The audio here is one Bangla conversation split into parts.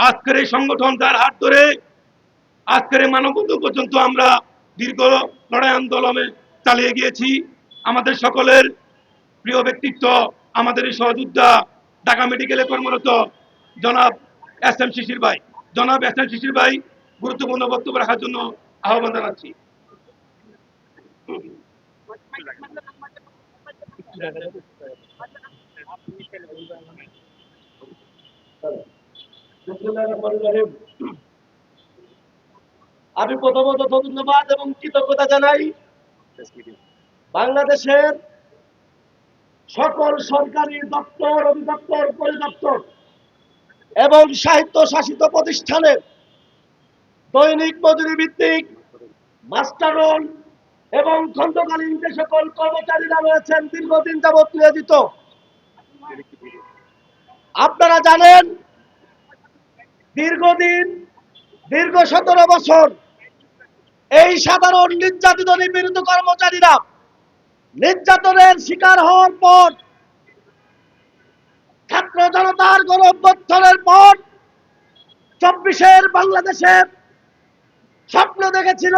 আজকের এই সংগঠন তার হাত ধরে আজকের এই মানববন্ধন পর্যন্ত আমরা দীর্ঘ লড়াই আন্দোলনে চালিয়ে গিয়েছি। আমাদের সকলের প্রিয় ব্যক্তিত্ব, আমাদের এই সহযোদ্ধা, ঢাকা মেডিকেলে কর্মরত জনাব SM শিশির ভাই, গুরুত্বপূর্ণ বক্তব্য রাখার জন্য আহ্বান জানাচ্ছি। আমি প্রথমত ধন্যবাদ এবং কৃতজ্ঞতা জানাই বাংলাদেশের সকল সরকারি দপ্তর, অধিদপ্তর, পরিদপ্তর এবং সাহিত্য শাসিত প্রতিষ্ঠানের দৈনিক মজুরি ভিত্তিক মাস্টার রোল এবং খণ্ডকালীন যে সকল কর্মচারীরা রয়েছেন দীর্ঘদিন যাবৎ নিয়োজিত। আপনারা জানেন দীর্ঘ 17 বছর এই সাধারণ নির্যাতিত নিপীড়িত কর্মচারীরা নির্যাতনের শিকার হওয়ার পর, ছাত্র জনতার গণ অভ্যুত্থানের পর 24-এর বাংলাদেশের স্বপ্ন দেখেছিল।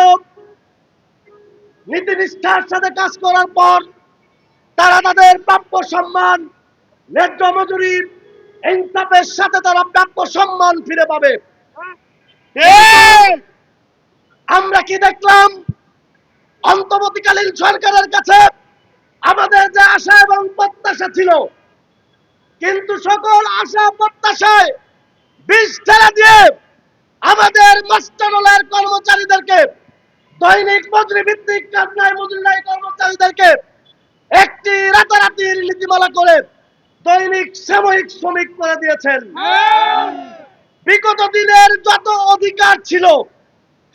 নীতিনিষ্ঠার সাথে কাজ করার পর তারা তাদের প্রাপ্য সম্মান, ন্যায্য মজুরির ইনসাফের সাথে তারা প্রাপ্য সম্মান ফিরে পাবে। আমরা কি দেখলাম? অন্তর্বর্তীকালীন সরকারের কাছে আমাদের যে আশা এবং প্রত্যাশা ছিল, কিন্তু সকল আশা প্রত্যাশায় বিষ ঢেলে দিয়ে আমাদের মাস্টারওয়ালার কর্মচারীদেরকে, দৈনিক মজুরি ভিত্তিক কাজনায় মজুরি নাই কর্মচারীদেরকে একটি রাতারাতির নীতিমালা করে দৈনিক সাময়িক শ্রমিক করে দিয়েছেন। বিগত দিনের যত অধিকার ছিল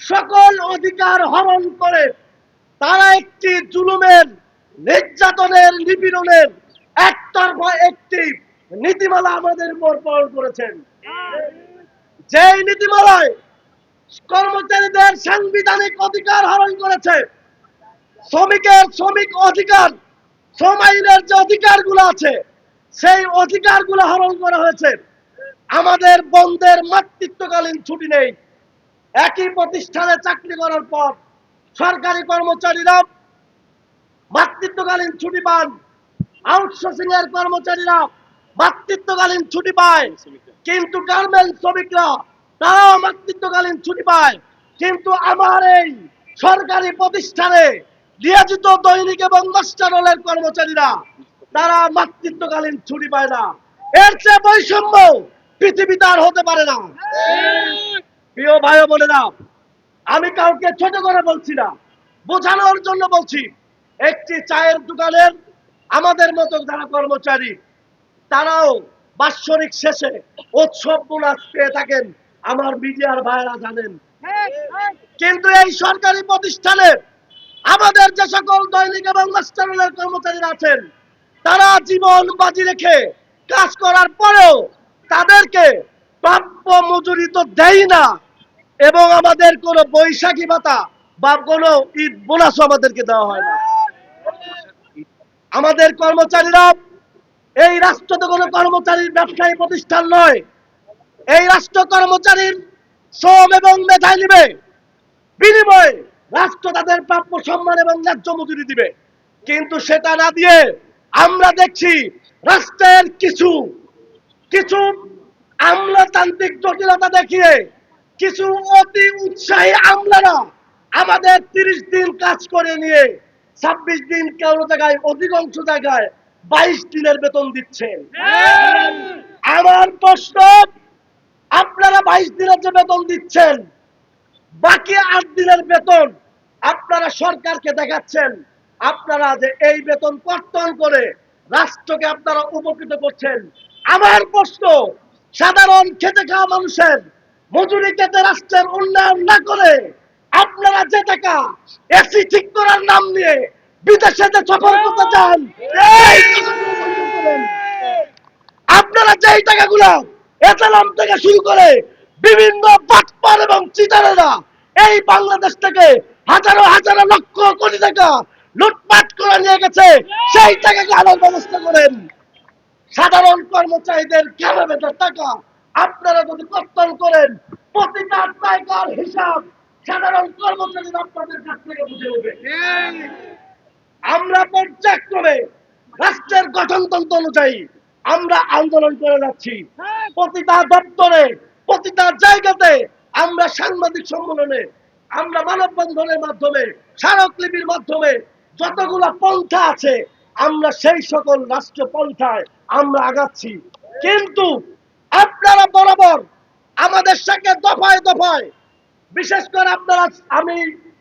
সকল অধিকার হরণ করে তারা একটি জুলুমের, নির্যাতনের, নিপীড়নের একতরফা একটি নীতিমালা আমাদের উপর প্রয়োগ করেছেন। যেই নীতিমালায় কর্মচারীদের সাংবিধানিক অধিকার হরণ করেছে, শ্রমিক অধিকার, শ্রম আইনের যে অধিকারগুলো আছে সেই অধিকারগুলো হরণ করা হয়েছে। আমাদের বন্ধের মাতৃত্বকালীন ছুটি নেই। একই প্রতিষ্ঠানে চাকরি করার পর সরকারি কর্মচারীরা মাতৃত্বকালীন ছুটি পান, আউটসোর্সিং এর কর্মচারীরা মাতৃত্বকালীন ছুটি পায়, কিন্তু গার্মেন্টস শ্রমিকরা তারাও মাতৃত্বকালীন ছুটি পায়। কিন্তু আমার এই সরকারি প্রতিষ্ঠানে নিয়োজিত দৈনিক এবং মাস্টার রোলের কর্মচারীরা তারা মাতৃত্বকালীন ছুটি পায় না। এর চেয়ে বৈষম্য পৃথিবীতে আর হতে পারে না। প্রিয় ভাই ও বোনেরা, আমি কাউকে ছোট করে বলছি না, বোঝানোর জন্য বলছি। একটি চায়ের দোকানের আমাদের মতো যারা কর্মচারী তারাও বাৎসরিক শেষে উৎসব বোনাস পেয়ে থাকেন, আমার মিডিয়ার ভাইরা জানেন। কিন্তু এই সরকারি প্রতিষ্ঠানে আমাদের যে সকল দৈনিক এবং মাস্টারের কর্মচারীরা আছেন তারা জীবন বাজি রেখে কাজ করার পরেও তাদেরকে প্রাপ্য মজুরি তো দেয় না, এবং আমাদের কোনো বৈশাখী ভাতা বা কোনো ঈদ বোনাসও আমাদেরকে দেওয়া হয় না। আমাদের কর্মচারীরা, এই রাষ্ট্র তো কোনো কর্মচারীর ব্যবসায়ী প্রতিষ্ঠান নয়। এই রাষ্ট্র কর্মচারীর শ্রম এবং মেধায় নিবে, বিনিময়ে রাষ্ট্র তাদের প্রাপ্য সম্মান এবং ন্যায্য মজুরি দিবে। কিন্তু সেটা না দিয়ে আমরা দেখছি রাষ্ট্রের কিছু আমলাতান্ত্রিক জটিলতা দেখিয়ে কিছু অতি উৎসাহী আমলারা আমাদের 30 দিন কাজ করে নিয়ে 26 দিন, কেউ জায়গায় অধিকাংশ জায়গায় 22 দিনের বেতন দিচ্ছেন। আমার প্রশ্ন, আপনারা 22 দিনের যে বেতন দিচ্ছেন, বাকি 8 দিনের বেতন আপনারা সরকারকে দেখাচ্ছেন আপনারা যে এই বেতন কর্তন করে রাষ্ট্রকে আপনারা উপকৃত করছেন। আমার প্রশ্ন, সাধারণ খেটে খাওয়া মানুষের মজুরি কেটে রাষ্ট্রের উন্নয়ন না করে আপনারা যে টাকা এসি ঠিক করার নাম নিয়ে বিদেশে যে সফর করতে চান, আপনারা যেই টাকাগুলো এসালাম থেকে শুরু করে বিভিন্ন বাটপার এবং চিটারেরা এই বাংলাদেশ থেকে হাজারো হাজারো লক্ষ কোটি টাকা লুটপাট করে নিয়ে গেছে, সেই টাকাকে আনার ব্যবস্থা করেন। সাধারণ কর্মচারীদের কেন বেতন টাকা আপনারা যদি কর্তন করেন, প্রতিটা জায়গার হিসাব সাধারণ কর্মচারীরা আপনাদের কাছ থেকে বুঝে নেবে। আমরা পর্যায়ক্রমে রাষ্ট্রের গঠনতন্ত্র অনুযায়ী আমরা আন্দোলন করে যাচ্ছি। প্রতিটা দপ্তরে, প্রতিটা জায়গাতে আমরা সাংবাদিক সম্মেলনে, আমরা মানববন্ধনের মাধ্যমে, স্মারকলিপির মাধ্যমে যতগুলো পন্থা আছে আমরা সেই সকল রাষ্ট্র পন্থায় আমরা আগাচ্ছি। কিন্তু আপনারা বরাবর আমাদের সাথে দফায় দফায়, বিশেষ করে আপনারা, আমি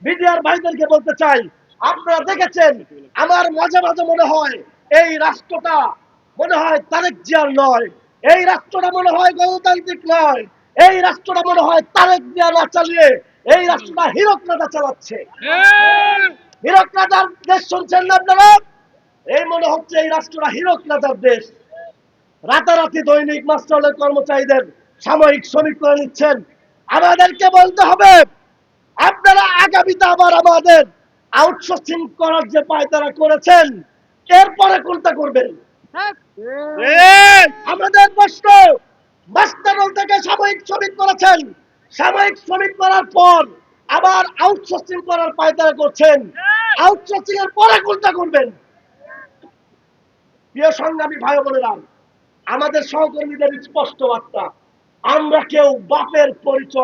মিডিয়ার ভাইদেরকে বলতে চাই, আপনারা দেখেছেন আমার মাঝে মাঝে মনে হয় এই রাষ্ট্রটা মনে হয় তারেক জিয়ার নয়, এই রাষ্ট্রটা মনে হয় গণতান্ত্রিক নয়, এই রাষ্ট্রটা মনে হয় তারেক জিয়া না চালিয়ে এই রাষ্ট্রটা হীরক রাজা চালাচ্ছে। হীরক রাজার দেশ শুনছেন না আপনারা? এই মনে হচ্ছে এই রাষ্ট্রটা হীরক রাজার দেশ। রাতারাতি দৈনিক মাস্টারের কর্মচারীদের সাময়িক শ্রমিক করে নিচ্ছেন। আমাদেরকে বলতে হবে আপনারা আগামীতে আবার আমাদের আউটসোর্সিং করার যে পায়তারা করেছেন, এরপরে কোনটা করবেন? আমাদের প্রশ্ন, মাস্টারল থেকে সাময়িক শ্রমিক করেছেন, সাময়িক শ্রমিক করার পর আবার আউটসোর্সিং করার পায়তারা করছেন, আউটসোর্সিং এর পরে কোনটা করবেন? প্রিয় সংগ্রামী ভাই বোনেরা, আমাদের সহকর্মীদের স্পষ্ট বার্তা, আমরা কেউ বাপের পরিচয়